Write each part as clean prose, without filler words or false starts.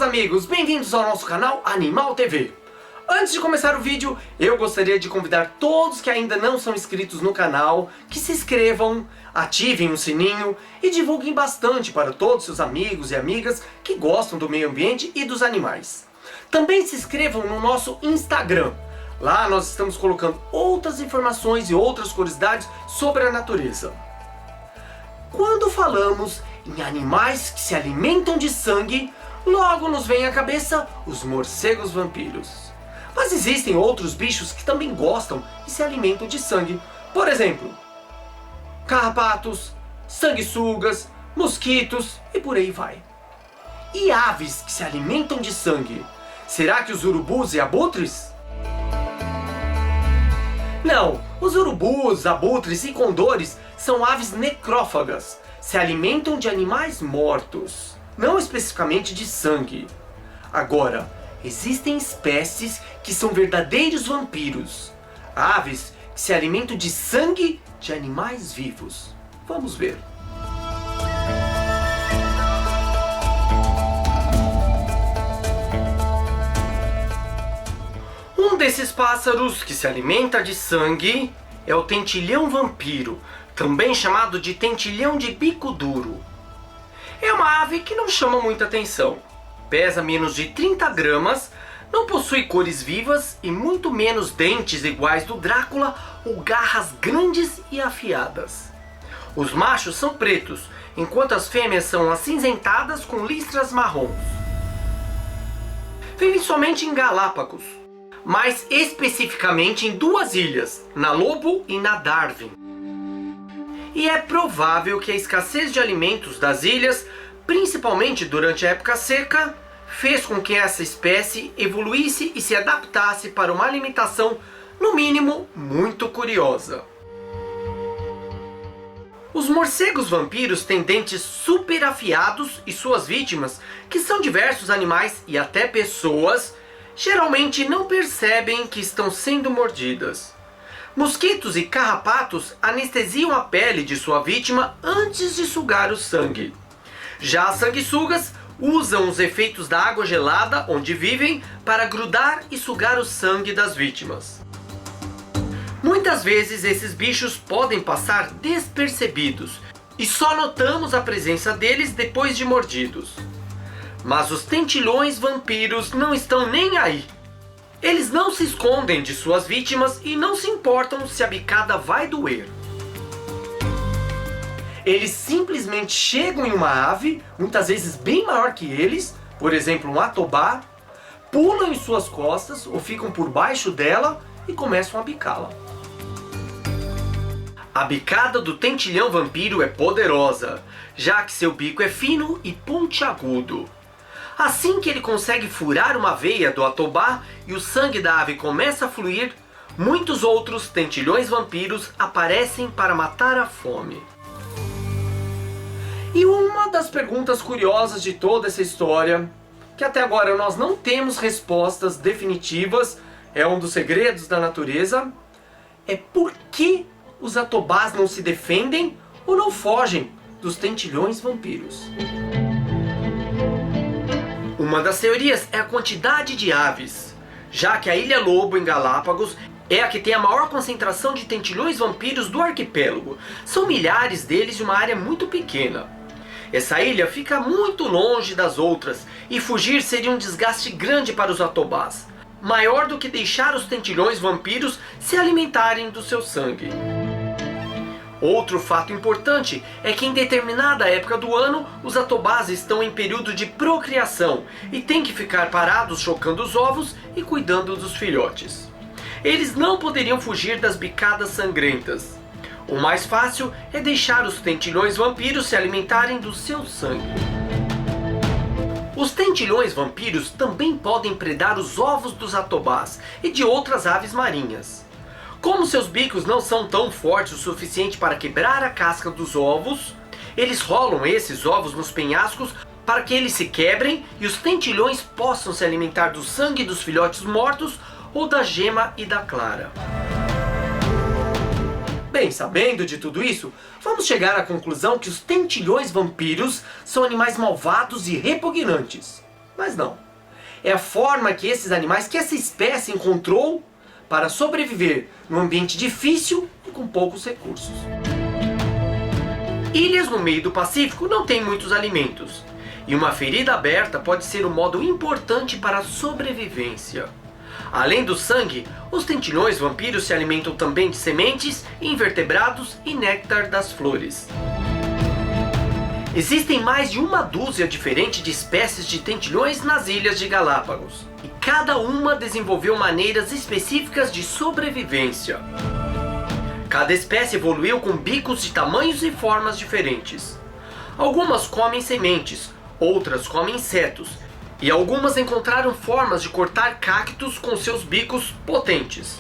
amigos, bem-vindos ao nosso canal Animal TV. Antes de começar o vídeo, eu gostaria de convidar todos que ainda não são inscritos no canal, que se inscrevam, ativem o sininho e divulguem bastante para todos seus amigos e amigas que gostam do meio ambiente e dos animais. Também se inscrevam no nosso Instagram. Lá nós estamos colocando outras informações e outras curiosidades sobre a natureza. Quando falamos em animais que se alimentam de sangue, logo nos vem à cabeça os morcegos vampiros. Mas existem outros bichos que também gostam e se alimentam de sangue. Por exemplo, carrapatos, sanguessugas, mosquitos e por aí vai. E aves que se alimentam de sangue? Será que os urubus e abutres? Não, os urubus, abutres e condores são aves necrófagas. Se alimentam de animais mortos, não especificamente de sangue. Agora, existem espécies que são verdadeiros vampiros. Aves que se alimentam de sangue de animais vivos. Vamos ver. Um desses pássaros que se alimenta de sangue é o tentilhão vampiro, também chamado de tentilhão de bico duro. É uma ave que não chama muita atenção. Pesa menos de 30 gramas, não possui cores vivas e muito menos dentes iguais do Drácula ou garras grandes e afiadas. Os machos são pretos, enquanto as fêmeas são acinzentadas com listras marrons. Vivem somente em Galápagos, mais especificamente em duas ilhas, na Lobo e na Darwin. E é provável que a escassez de alimentos das ilhas, principalmente durante a época seca, fez com que essa espécie evoluísse e se adaptasse para uma alimentação, no mínimo, muito curiosa. Os morcegos vampiros têm dentes super afiados e suas vítimas, que são diversos animais e até pessoas, geralmente não percebem que estão sendo mordidas. Mosquitos e carrapatos anestesiam a pele de sua vítima antes de sugar o sangue. Já as sanguessugas usam os efeitos da água gelada onde vivem para grudar e sugar o sangue das vítimas. Muitas vezes esses bichos podem passar despercebidos e só notamos a presença deles depois de mordidos. Mas os tentilhões vampiros não estão nem aí. Eles não se escondem de suas vítimas e não se importam se a bicada vai doer. Eles simplesmente chegam em uma ave, muitas vezes bem maior que eles, por exemplo um atobá, pulam em suas costas ou ficam por baixo dela e começam a bicá-la. A bicada do tentilhão vampiro é poderosa, já que seu bico é fino e pontiagudo. Assim que ele consegue furar uma veia do atobá e o sangue da ave começa a fluir, muitos outros tentilhões vampiros aparecem para matar a fome. E uma das perguntas curiosas de toda essa história, que até agora nós não temos respostas definitivas, é um dos segredos da natureza, é por que os atobás não se defendem ou não fogem dos tentilhões vampiros. Uma das teorias é a quantidade de aves, já que a Ilha Lobo em Galápagos é a que tem a maior concentração de tentilhões vampiros do arquipélago. São milhares deles em uma área muito pequena. Essa ilha fica muito longe das outras e fugir seria um desgaste grande para os atobás, maior do que deixar os tentilhões vampiros se alimentarem do seu sangue. Outro fato importante é que em determinada época do ano, os atobás estão em período de procriação e têm que ficar parados chocando os ovos e cuidando dos filhotes. Eles não poderiam fugir das bicadas sangrentas. O mais fácil é deixar os tentilhões vampiros se alimentarem do seu sangue. Os tentilhões vampiros também podem predar os ovos dos atobás e de outras aves marinhas. Como seus bicos não são tão fortes o suficiente para quebrar a casca dos ovos, eles rolam esses ovos nos penhascos para que eles se quebrem e os tentilhões possam se alimentar do sangue dos filhotes mortos ou da gema e da clara. Bem, sabendo de tudo isso, vamos chegar à conclusão que os tentilhões vampiros são animais malvados e repugnantes. Mas não. É a forma que esses animais, que essa espécie encontrou para sobreviver num ambiente difícil e com poucos recursos. Ilhas no meio do Pacífico não têm muitos alimentos, e uma ferida aberta pode ser um modo importante para a sobrevivência. Além do sangue, os tentilhões vampiros se alimentam também de sementes, invertebrados e néctar das flores. Existem mais de uma dúzia diferente de espécies de tentilhões nas Ilhas de Galápagos, e cada uma desenvolveu maneiras específicas de sobrevivência. Cada espécie evoluiu com bicos de tamanhos e formas diferentes. Algumas comem sementes, outras comem insetos, e algumas encontraram formas de cortar cactos com seus bicos potentes.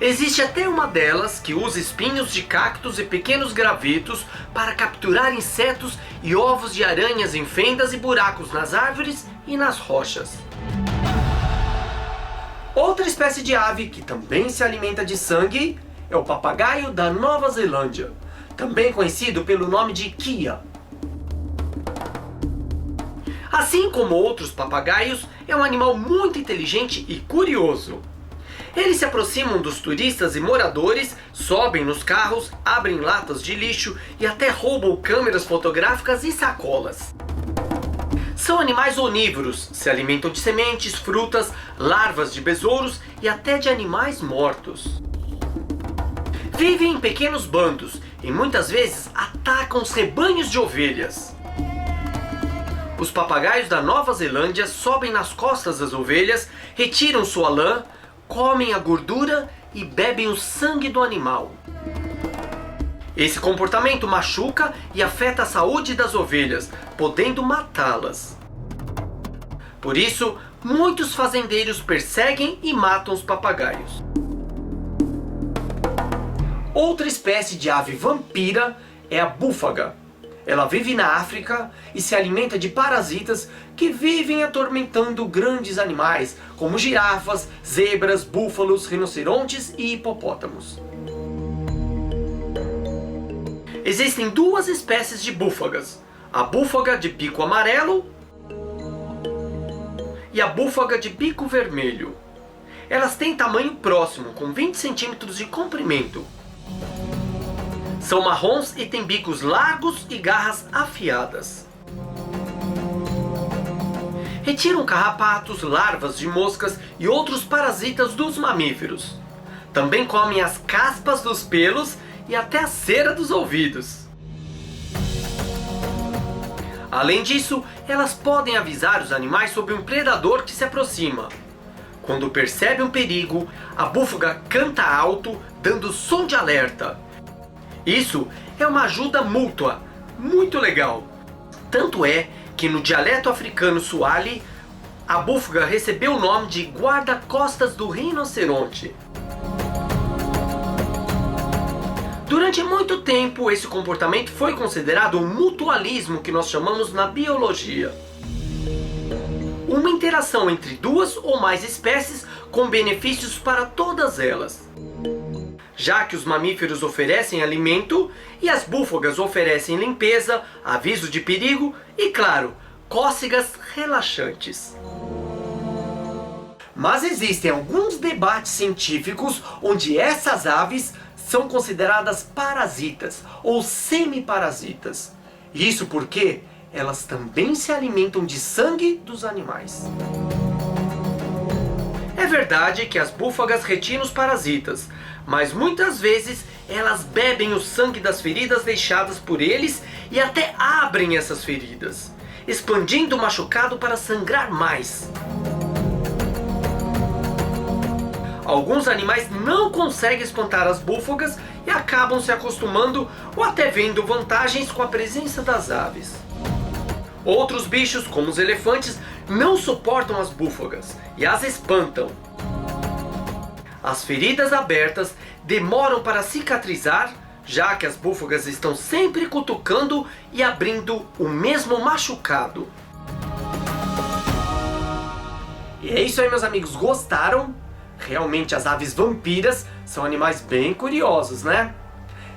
Existe até uma delas que usa espinhos de cactos e pequenos gravetos para capturar insetos e ovos de aranhas em fendas e buracos nas árvores e nas rochas. Outra espécie de ave que também se alimenta de sangue é o papagaio da Nova Zelândia, também conhecido pelo nome de Kia. Assim como outros papagaios, é um animal muito inteligente e curioso. Eles se aproximam dos turistas e moradores, sobem nos carros, abrem latas de lixo e até roubam câmeras fotográficas e sacolas. São animais onívoros, se alimentam de sementes, frutas, larvas de besouros e até de animais mortos. Vivem em pequenos bandos e muitas vezes atacam os rebanhos de ovelhas. Os papagaios da Nova Zelândia sobem nas costas das ovelhas, retiram sua lã, comem a gordura e bebem o sangue do animal. Esse comportamento machuca e afeta a saúde das ovelhas, podendo matá-las. Por isso, muitos fazendeiros perseguem e matam os papagaios. Outra espécie de ave vampira é a búfaga. Ela vive na África e se alimenta de parasitas que vivem atormentando grandes animais, como girafas, zebras, búfalos, rinocerontes e hipopótamos. Existem duas espécies de búfagas, a búfaga de bico amarelo e a búfaga de bico vermelho. Elas têm tamanho próximo, com 20 centímetros de comprimento. São marrons e têm bicos largos e garras afiadas. Retiram carrapatos, larvas de moscas e outros parasitas dos mamíferos. Também comem as caspas dos pelos e até a cera dos ouvidos. Além disso, elas podem avisar os animais sobre um predador que se aproxima. Quando percebe um perigo, a búfaga canta alto, dando som de alerta. Isso é uma ajuda mútua, muito legal. Tanto é que no dialeto africano Swahili, a búfaga recebeu o nome de guarda-costas do rinoceronte. Durante muito tempo, esse comportamento foi considerado um mutualismo que nós chamamos na biologia. Uma interação entre duas ou mais espécies com benefícios para todas elas. Já que os mamíferos oferecem alimento e as búfagas oferecem limpeza, aviso de perigo e, claro, cócegas relaxantes. Mas existem alguns debates científicos onde essas aves são consideradas parasitas ou semiparasitas. Isso porque elas também se alimentam de sangue dos animais. É verdade que as búfagas retiram os parasitas, mas muitas vezes elas bebem o sangue das feridas deixadas por eles e até abrem essas feridas, expandindo o machucado para sangrar mais. Alguns animais não conseguem espantar as búfagas e acabam se acostumando ou até vendo vantagens com a presença das aves. Outros bichos, como os elefantes, não suportam as búfagas e as espantam. As feridas abertas demoram para cicatrizar, já que as búfagas estão sempre cutucando e abrindo o mesmo machucado. E é isso aí, meus amigos, gostaram? Realmente as aves vampiras são animais bem curiosos, né?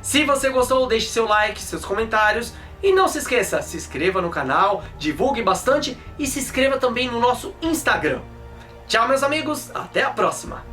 Se você gostou, deixe seu like, seus comentários E não se esqueça, se inscreva no canal, divulgue bastante e se inscreva também no nosso Instagram. Tchau, meus amigos, até a próxima!